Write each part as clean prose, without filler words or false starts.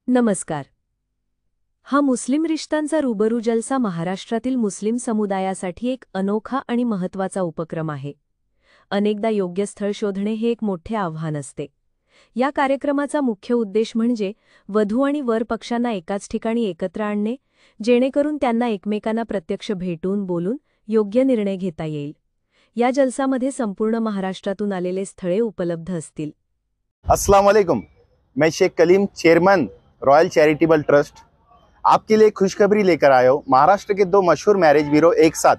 नमस्कार. हा मुस्लिम रिश्तांचा रूबरू जलसा महाराष्ट्रातील मुस्लिम समुदायासाठी एक अनोखा आणि महत्त्वाचा उपक्रम आहे. अनेकदा योग्य स्थळ शोधणे हे एक मोठे आव्हान असते. या कार्यक्रमाचा मुख्य उद्देश म्हणजे वधू आणि वर पक्षांना एकाच ठिकाणी एकत्र आणणे, जेणेकरून त्यांना एकमेकांना प्रत्यक्ष भेटून बोलून योग्य निर्णय घेता येईल. या जलसामध्ये संपूर्ण महाराष्ट्रातून आलेले स्थळे उपलब्ध असतील. अस्सलाम वालेकुम, मैं Shaikh Kaleem, chairman royal charitable trust, आपके लिए खुशखबरी लेकर आया हूँ। महाराष्ट्र के दो मशहूर मैरिज ब्यूरो एक साथ,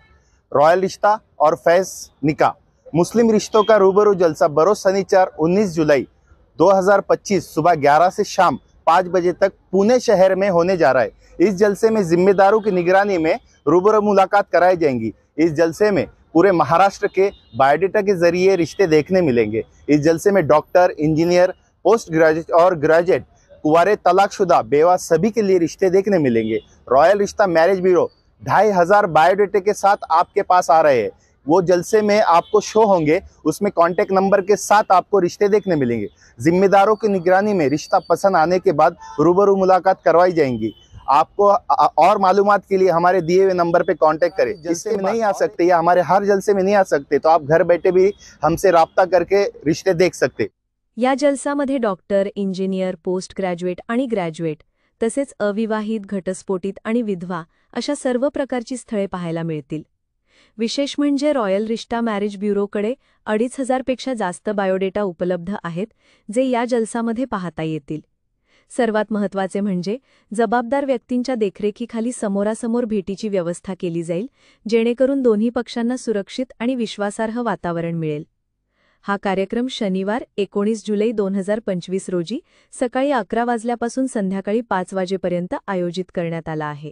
रॉयल रिश्ता और फैज निकाह मुस्लिम रिश्तों का रूबरू जलसा बरोज शनिवार 19 जुलाई 2025 सुबह 11 से शाम 5 बजे तक पुणे शहर में होने जा रहा है। इस जलसे में जिम्मेदारों की निगरानी में रूबरू मुलाकात कराई जाएंगी। इस जलसे में पूरे महाराष्ट्र के बायोडेटा के जरिए रिश्ते देखने मिलेंगे। इस जलसे में डॉक्टर, इंजीनियर, पोस्ट ग्रेजुएट और ग्रेजुएट, कुंवारे, तलाकशुदा, बेवा सभी के लिए रिश्ते देखने मिलेंगे। रॉयल रिश्ता मैरिज ब्यूरो 2500 बायोडेटे के साथ आपके पास आ रहे हैं। वो जलसे में आपको शो होंगे, उसमें कांटेक्ट नंबर के साथ आपको रिश्ते देखने मिलेंगे। जिम्मेदारों की निगरानी में रिश्ता पसंद आने के बाद रूबरू मुलाकात करवाई जाएंगी। आपको और मालूमात के लिए हमारे दिए हुए नंबर पे कांटेक्ट करें। जलसे में नहीं आ सकते या हमारे हर जलसे में नहीं आ सकते तो आप घर बैठे भी हमसे राब्ता करके रिश्ते देख सकते। या जलसामध्ये डॉक्टर, इंजिनियर, पोस्ट ग्रॅज्युएट आणि ग्रॅज्युएट तसेच अविवाहित, घटस्फोटित आणि विधवा अशा सर्व प्रकारची स्थळे पाहायला मिळतील. विशेष म्हणजे रॉयल रिश्ता मॅरेज ब्युरोकडे 2500 पेक्षा जास्त बायोडेटा उपलब्ध आहेत, जे या जलसामध्ये पाहता येतील. सर्वात महत्त्वाचे म्हणजे जबाबदार व्यक्तींच्या देखरेखीखाली समोरासमोर भेटीची व्यवस्था केली जाईल, जेणेकरून दोन्ही पक्षांना सुरक्षित आणि विश्वासार्ह वातावरण मिळेल. हा कार्यक्रम शनिवार 19 जुलै 2025 रोजी सकाळी 11 वाजल्यापासून संध्याकाळी 5 वाजेपर्यंत आयोजित करण्यात आला आहे.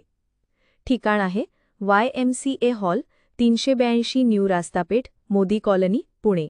ठिकाण आहे YMCA hall, 382 new Rastapeth, Modi colony,